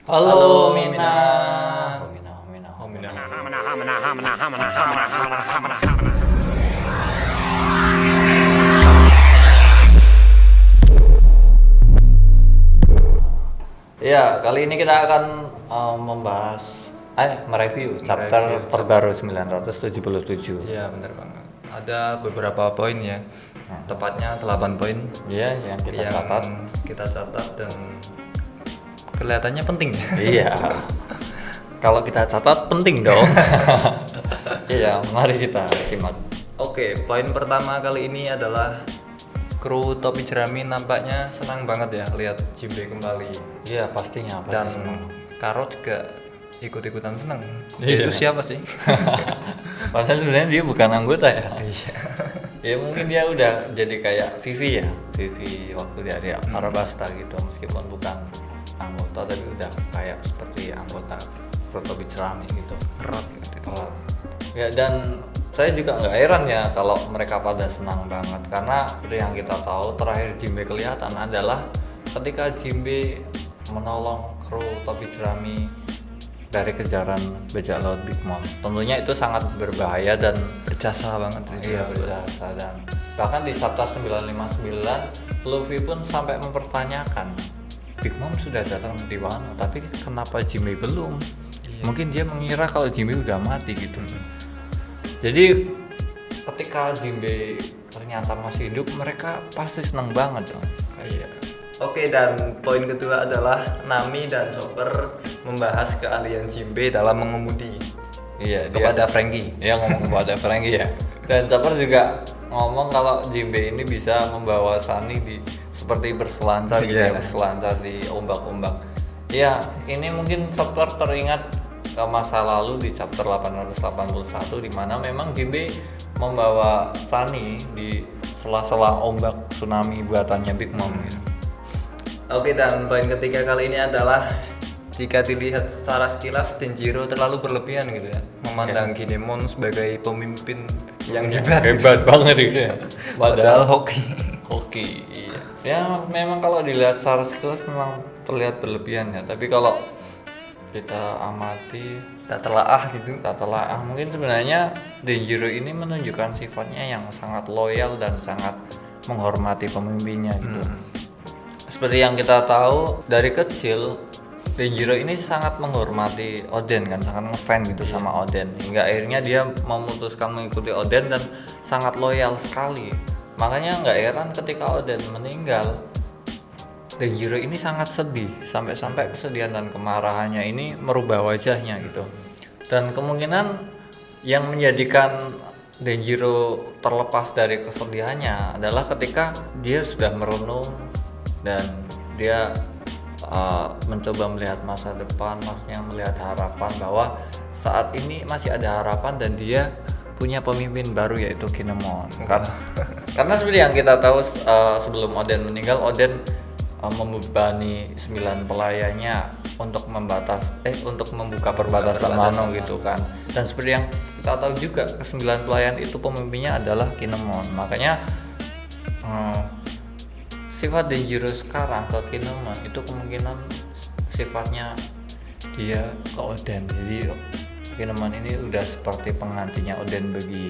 Halo Halo Mina. Mina. Oh, Mina, Mina. Oh Mina. Ya, kali ini kita akan mereview chapter Mereview terbaru 977. Iya benar banget. Ada beberapa poin ya. Tepatnya 8 poin Iya, yang kita yang catat. kita catat dan kelihatannya penting ya. Iya. Kalau kita catat penting dong. Iya, mari kita simak. Oke, poin pertama kali ini adalah kru topi jerami nampaknya senang banget ya lihat Jinbe kembali. Iya, pastinya pasti Dan senang. Karo juga ikut-ikutan senang. Iya. Itu siapa sih? Padahal sebenarnya dia bukan anggota ya. Iya. Ya mungkin dia udah jadi kayak Vivi ya, Vivi waktu dari Arabasta gitu, meskipun bukan anggota tapi udah kayak seperti anggota Protobi Cerami gitu. Rot gitu. Oh. Ya, dan saya juga nggak heran ya kalau mereka pada senang banget, karena seperti yang kita tahu terakhir Jinbe kelihatan adalah ketika Jinbe menolong kru Tobi Jerami dari kejaran bajak laut Big Mom. Tentunya itu sangat berbahaya dan Berjasa banget itu. iya berjasa, dan bahkan di chapter 959 Luffy pun sampai mempertanyakan Big Mom sudah datang di Wano tapi kenapa Jinbe belum. Iya. Mungkin dia mengira kalau Jinbe udah mati gitu. Jadi ketika Jinbe ternyata masih hidup, mereka pasti seneng banget dong. Iya. Oke, dan poin kedua adalah Nami dan Chopper membahas keahlian Jinbe dalam mengemudi Iya, kepada Frankie. dia ngomong kepada Frankie ya. Dan Chopper juga ngomong kalau Jinbe ini bisa membawa Sunny di seperti berselancar gitu ya, Iya. berselancar di ombak-ombak. Iya, ini mungkin Chopper teringat ke masa lalu di chapter 881 di mana memang Jinbe membawa Sunny di sela-sela ombak tsunami buatannya Big Mom gitu. Oke, dan poin ketiga kali ini adalah jika dilihat secara sekilas Denjiro terlalu berlebihan gitu ya, memandang Kinemon sebagai pemimpin yang hebat. Hebat banget gitu ya. Padahal hoki. Hoki, iya. Ya memang kalau dilihat secara sekilas memang terlihat berlebihan ya. Tapi kalau kita amati, Tak telaah gitu. kita telah mungkin sebenarnya Denjiro ini menunjukkan sifatnya yang sangat loyal dan sangat menghormati pemimpinnya gitu. Seperti yang kita tahu dari kecil, Denjiro ini sangat menghormati Oden kan, sangat ngefans gitu sama Oden, hingga akhirnya dia memutuskan mengikuti Oden dan sangat loyal sekali. Makanya nggak heran ketika Oden meninggal, Denjiro ini sangat sedih, sampai-sampai kesedihan dan kemarahannya ini merubah wajahnya gitu. Dan kemungkinan yang menjadikan Denjiro terlepas dari kesedihannya adalah ketika dia sudah merenung dan dia mencoba melihat masa depan, maksudnya melihat harapan bahwa saat ini masih ada harapan dan dia punya pemimpin baru yaitu Kinemon. Karena seperti yang kita tahu sebelum Oden meninggal, Oden membebani 9 pelayannya untuk untuk membuka perbatasan Wano gitu kan. Dan seperti yang kita tahu juga, ke-9 pelayan itu pemimpinnya adalah Kinemon. Makanya sifat Denjiro sekarang ke Kinemon itu kemungkinan sifatnya dia ke Oden. Jadi Kinemon ini udah seperti penggantinya Oden bagi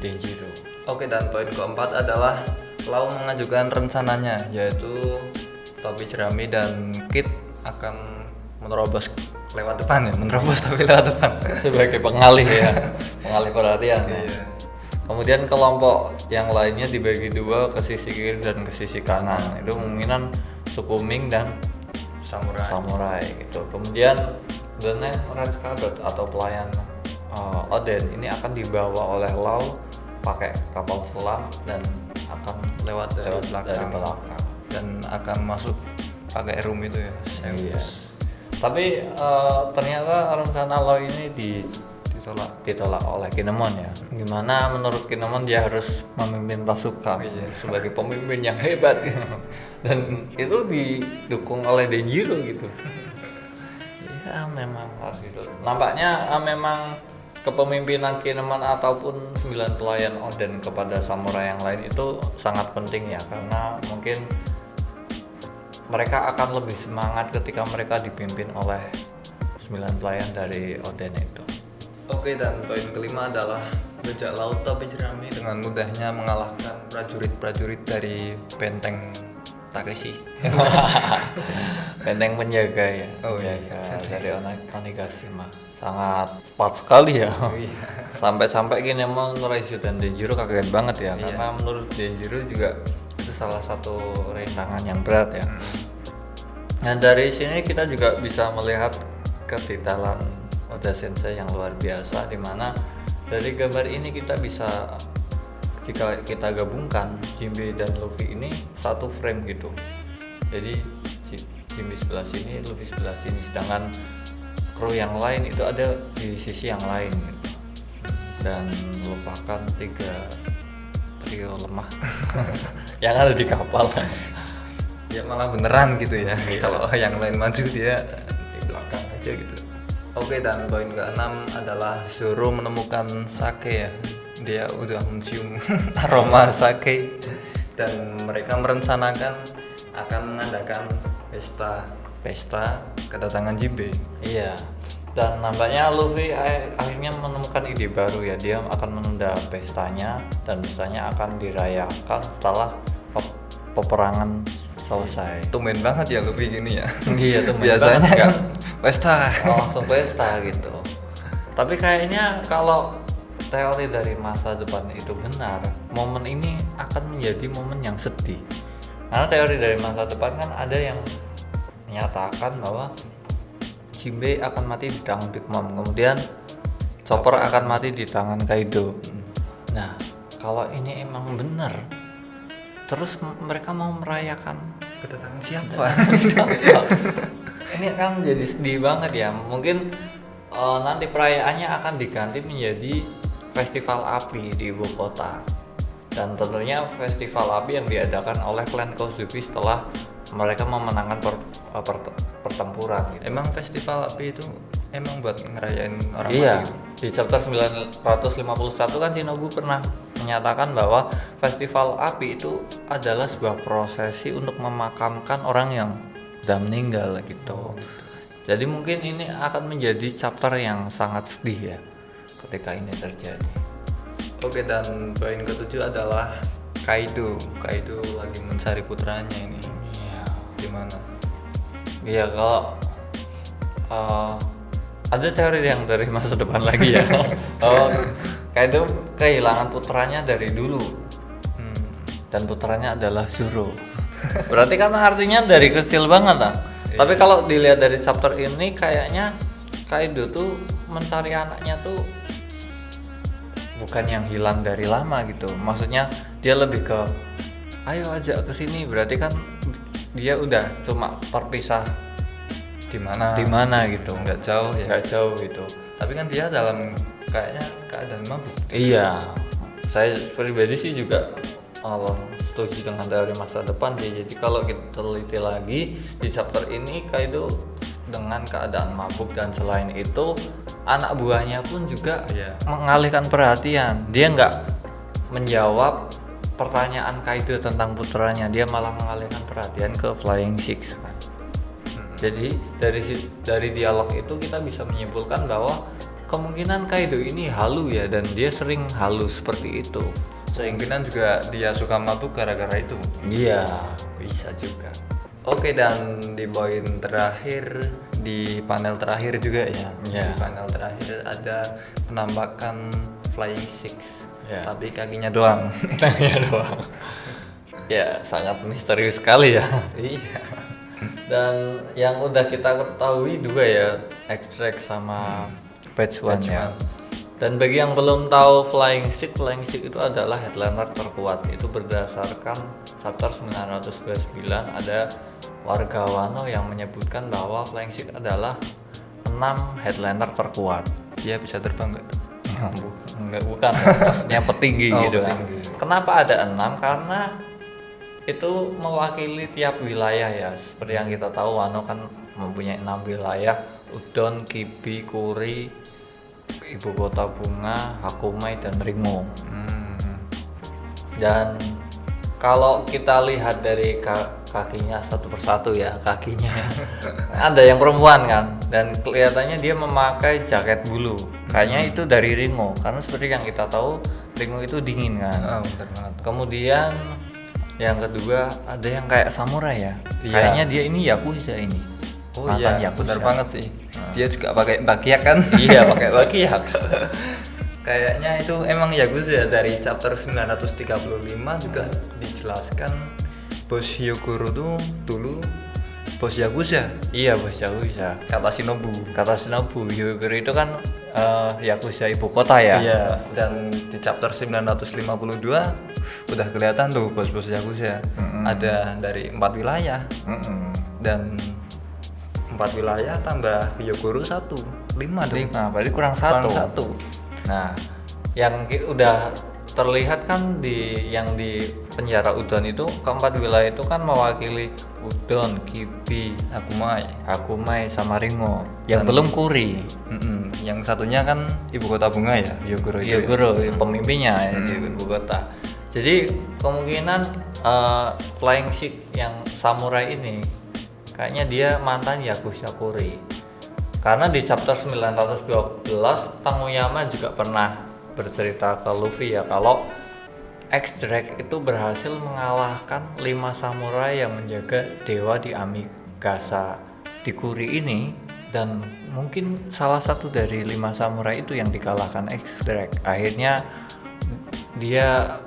Denjiro. Oke, dan poin keempat adalah Lau mengajukan rencananya, yaitu Tobi Jerami dan Kid akan menerobos lewat depan ya, menerobos tapi lewat depan. Sebagai pengalih ya, pengalih perhatian ya. Iya. Kemudian kelompok yang lainnya dibagi dua, ke sisi kiri dan ke sisi kanan. Itu kemungkinan suku Ming dan samurai gitu. Kemudian The Nine Red Scabbard atau pelayan Oden ini akan dibawa oleh Lau pakai kapal selam dan akan lewat dari belakang. Dan akan masuk pakai room itu ya. Iya. Tapi ternyata rencana Lau ini ditolak oleh Kinemon ya. Gimana menurut Kinemon dia harus memimpin pasukan sebagai pemimpin yang hebat dan itu didukung oleh Denjiro gitu. Ya memang harus itu. Nampaknya memang kepemimpinan Kinemon ataupun 9 pelayan Oden kepada samurai yang lain itu sangat penting ya, karena mungkin mereka akan lebih semangat ketika mereka dipimpin oleh 9 pelayan dari Oden itu. Oke, dan poin kelima adalah bajak laut topi jerami dengan mudahnya mengalahkan prajurit-prajurit dari benteng Takeshi. Benteng penjaga ya, Oh, iya. penjaga dari Onigashima. Sangat cepat sekali ya. Iya. Sampai-sampai Kinemon Raiju dan Denjiro kaget banget ya, Iya. karena menurut Denjiro juga itu salah satu rintangan yang berat ya. Nah dari sini kita juga bisa melihat kedetailan Oda Sensei yang luar biasa, dimana dari gambar ini kita bisa, jika kita gabungkan Jinbe dan Luffy ini satu frame gitu, jadi Jinbe sebelah sini, Luffy sebelah sini, sedangkan kru yang lain itu ada di sisi yang lain gitu. Dan melupakan 3 trio lemah yang ada di kapal. Ya malah beneran gitu ya. Iya. Kalau yang lain maju dia di belakang aja gitu. Oke, dan poin ke-6 adalah Zoro menemukan sake ya. Dia udah mencium aroma sake dan mereka merencanakan akan mengadakan pesta kedatangan Jinbe. Iya. Dan nampaknya Luffy akhirnya menemukan ide baru ya. Dia akan menunda pestanya, dan pestanya akan dirayakan setelah peperangan selesai. Tumben banget ya Luffy gini ya. Iya tuh Biasanya kan pesta. langsung pesta gitu. Tapi kayaknya kalau teori dari masa depan itu benar, momen ini akan menjadi momen yang sedih. Karena teori dari masa depan kan ada yang menyatakan bahwa Jinbe akan mati di tangan Big Mom, kemudian Chopper akan mati di tangan Kaido. Nah, kalau ini emang benar, terus mereka mau merayakan Kedatangan siapa? ini kan jadi sedih banget ya. Mungkin nanti perayaannya akan diganti menjadi festival api di ibu kota, dan tentunya festival api yang diadakan oleh klan Kozuki setelah mereka memenangkan pertempuran gitu. Emang festival api itu emang buat ngerayain orang Iya, mati gitu? di chapter 951 kan Shinobu pernah menyatakan bahwa festival api itu adalah sebuah prosesi untuk memakamkan orang yang sudah meninggal gitu. Jadi mungkin ini akan menjadi chapter yang sangat sedih ya ketika ini terjadi. Oke, dan poin ke-7 adalah Kaido lagi mencari putranya ini. Iya. Gimana? Iya, kalau ada teori yang dari masa depan lagi ya. Kaido kehilangan putranya dari dulu, dan putranya adalah Zoro. Berarti kan artinya dari kecil banget lah. Tapi kalau dilihat dari chapter ini kayaknya Kaido tuh mencari anaknya tuh bukan yang hilang dari lama gitu. Maksudnya dia lebih ke ayo ajak ke sini. Berarti kan dia udah cuma terpisah Di di mana gitu. Nggak jauh ya. Nggak jauh gitu. Tapi kan dia dalam kayaknya keadaan mabuk. Iya, saya pribadi sih juga setuju dengan teori masa depan sih. Jadi kalau kita teliti lagi di chapter ini, Kaido dengan keadaan mabuk, dan selain itu anak buahnya pun juga mengalihkan perhatian. Dia nggak menjawab pertanyaan Kaido tentang putranya, dia malah mengalihkan perhatian ke Flying Six kan. Jadi dari dialog itu kita bisa menyimpulkan bahwa kemungkinan Kaido ini halu ya, dan dia sering halu seperti itu. Kemungkinan juga dia suka mabuk gara-gara itu. Iya, bisa juga. Oke, dan di poin terakhir, di panel terakhir juga ya. Iya. Di panel terakhir ada penampakan Flying Six, tapi kakinya doang. Tanya doang. Ya, sangat misterius sekali ya. Iya. Dan yang udah kita ketahui dua ya, Extract sama Page One ya. Dan bagi yang belum tahu Flying Six itu adalah headliner terkuat. Itu berdasarkan chapter 929, ada warga Wano yang menyebutkan bahwa Flying Six adalah 6 headliner terkuat. Dia bisa terbang nggak? Bukan, maksudnya petinggi gitu kan. Petinggi. Kenapa ada 6? Karena itu mewakili tiap wilayah ya. Seperti yang kita tahu, Wano kan mempunyai 6 wilayah: Udon, Kibi, Kuri, Ibu Kota Bunga, Hakumei, dan Ringo. Dan kalau kita lihat dari kakinya satu persatu ya kakinya. Ada yang perempuan kan, dan kelihatannya dia memakai jaket bulu. Kayaknya itu dari Ringo, karena seperti yang kita tahu Ringo itu dingin kan. Bener banget. Kemudian yang kedua ada yang kayak samurai ya. Iya. Kayaknya dia ini yakuza ini. Oh Mantan iya, yakuza. benar banget sih. Dia juga pakai bakiak kan? Iya pakai bakiak. Kayaknya itu emang Yakuza. Dari chapter 935 juga dijelaskan bos Hyokuro tuh dulu bos Yakuza, Iya bos yakuza. kata Shinobu. Kata Shinobu, Hyokuro itu kan yakuza ibu kota ya. Iya, dan di chapter 952 udah kelihatan tuh bos-bos Yakuza. Ada dari 4 wilayah Mm-mm. dan 4 wilayah tambah Hyokuro 1, 5 tuh. 5, berarti kurang Kurang satu. satu. Nah, yang udah terlihat kan yang di penjara Udon itu keempat wilayah itu kan mewakili Udon, Kibi, Akumai sama Ringo. Yang belum Kuri. Yang satunya kan ibu kota bunga ya, Hyokuro itu. Iya guru, pemimpinnya ya, di ibu kota. Jadi kemungkinan Flying Sheik yang samurai ini kayaknya dia mantan Yakuza Kuri. Karena di chapter 912 Tangoyama juga pernah bercerita ke Luffy ya kalau X-Drake itu berhasil mengalahkan 5 samurai yang menjaga dewa di Amigasa di Kuri ini, dan mungkin salah satu dari 5 samurai itu yang dikalahkan X-Drake. Akhirnya dia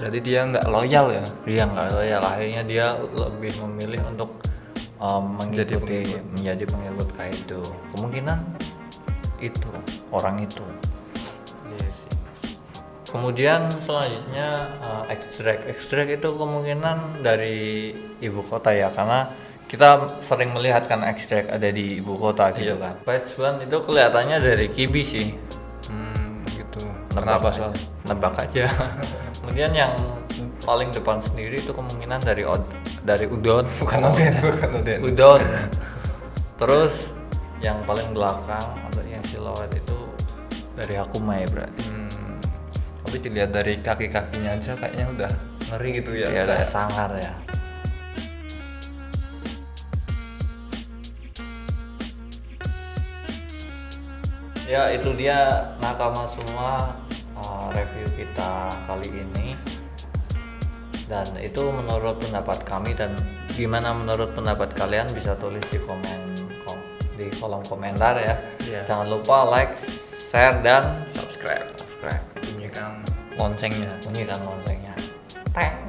Berarti dia nggak loyal ya? nggak loyal, akhirnya dia lebih memilih untuk menjadi pengikut Kaido. Kemungkinan itu orang itu. Iya sih. Kemudian selanjutnya X-Drake itu kemungkinan dari ibu kota ya, karena kita sering melihat kan X-Drake ada di ibu kota gitu kan. Page One itu kelihatannya dari Kibi sih. Gitu. Nebak Kenapa aja. soal? Nebak aja. Kemudian yang paling depan sendiri itu kemungkinan dari Udon. Bukan Oden. Udon. Terus yang paling belakang atau yang siluet itu dari Akumai berarti. Tapi dilihat dari kaki-kakinya aja kayaknya udah ngeri gitu ya. Ya udah Kayak sangar ya. Ya itu dia nakama semua review kita kali ini, dan itu menurut pendapat kami, dan gimana menurut pendapat kalian bisa tulis di di kolom komentar ya. Jangan lupa like, share, dan subscribe. Bunyikan loncengnya. bunyikan loncengnya. Tek.